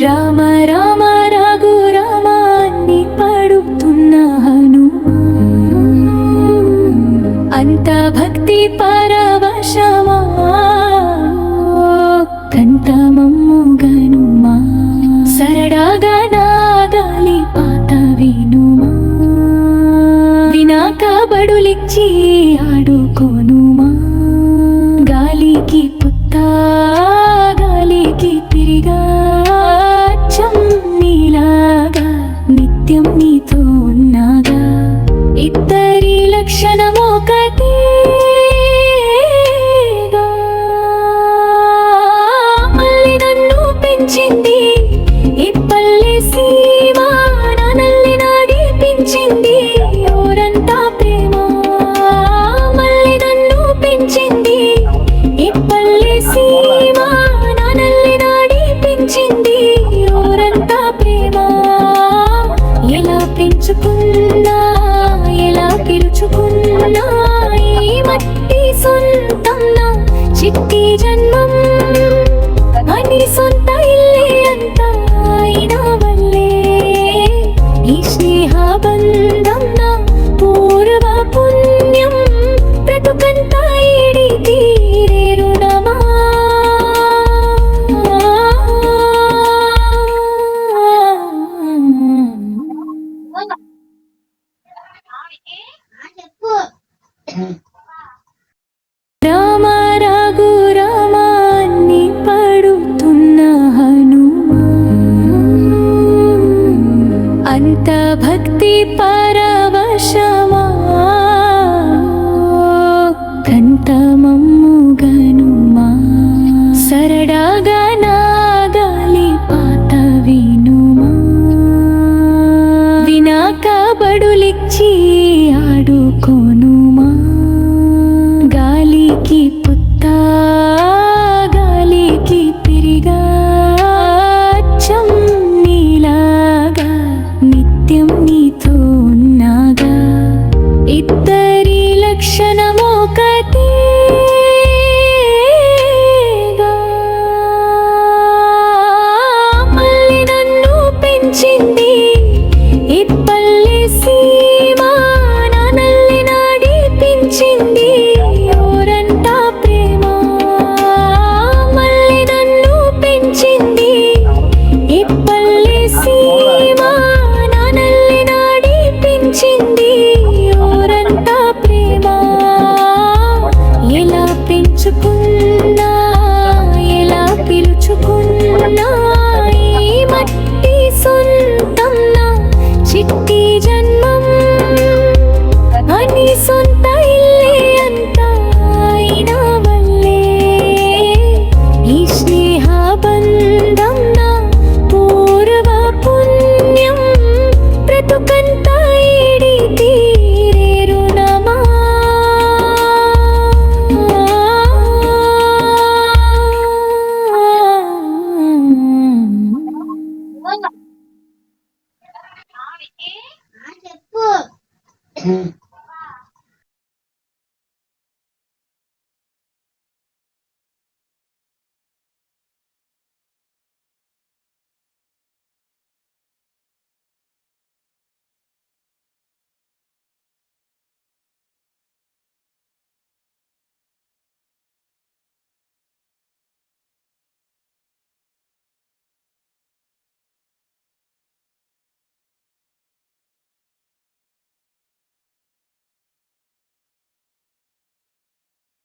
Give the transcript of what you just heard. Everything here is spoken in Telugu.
రామ రామ రఘు రామాన్ని పడుతున్న హనుమా అంత భక్తి పరవశమా కంఠమమ్ము గనుమా సరడాగా నాగాలి పాత వినుమా వినాక బడులిచ్చి ఆడుకోనుమా గాలికి పుత్త గాలికి తిరిగా నీలాగా నిత్యం నీతో ఉన్నాగా ఇద్దరి లక్షణం ఒకటేగా మళ్ళీ నన్ను పెంచింది ఈ పల్లె సీమ నల్లి నాడిపించింది ఓరంతా ప్రేమ మళ్ళీ నన్ను పెంచింది ఈ పల్లె సీమ నల్లి నాడిపించింది ఓరంతా ప్రేమ ఎలా పెంచుకున్నా ఎలా పిలుచుకున్నా ఈ మట్టి సొంతం నా చిట్టి జన్మం అని సొంత ఇల్లే అంత అయినా వల్లే ఈ స్నేహ బంధం నా పూర్వ పుణ్యం బ్రతుకంతా ఈడి తీరే రుణమా రామ రఘు రామాన్ని పడుతున్న హనుమా అంత భక్తి పరవశమా కంఠమమ్ము గనుమా సరడాగా నాగాలి పాత వినుమా వినాక బడులిచ్చి ఆడుకోనుమా గాలికి పుత్త గాలికి తిరిగా నీలాగా నిత్యం నీతో ఉన్నాగా ఇద్దరి లక్షణం ఒకటేగా మళ్ళీ నన్ను పెంచింది ఈ పల్లె సీమ నల్లి నాడిపించింది ఓరంతా ప్రేమ మళ్ళీ నన్ను పెంచింది ఈ పల్లె సీమ నల్లి నాడిపించింది ఓరంతా ప్రేమ ఎలా పెంచుకున్నా ఎలా పిలుచుకున్నా ఈ మట్టి సొంతం నా చిట్టి జన్మం అని సొంత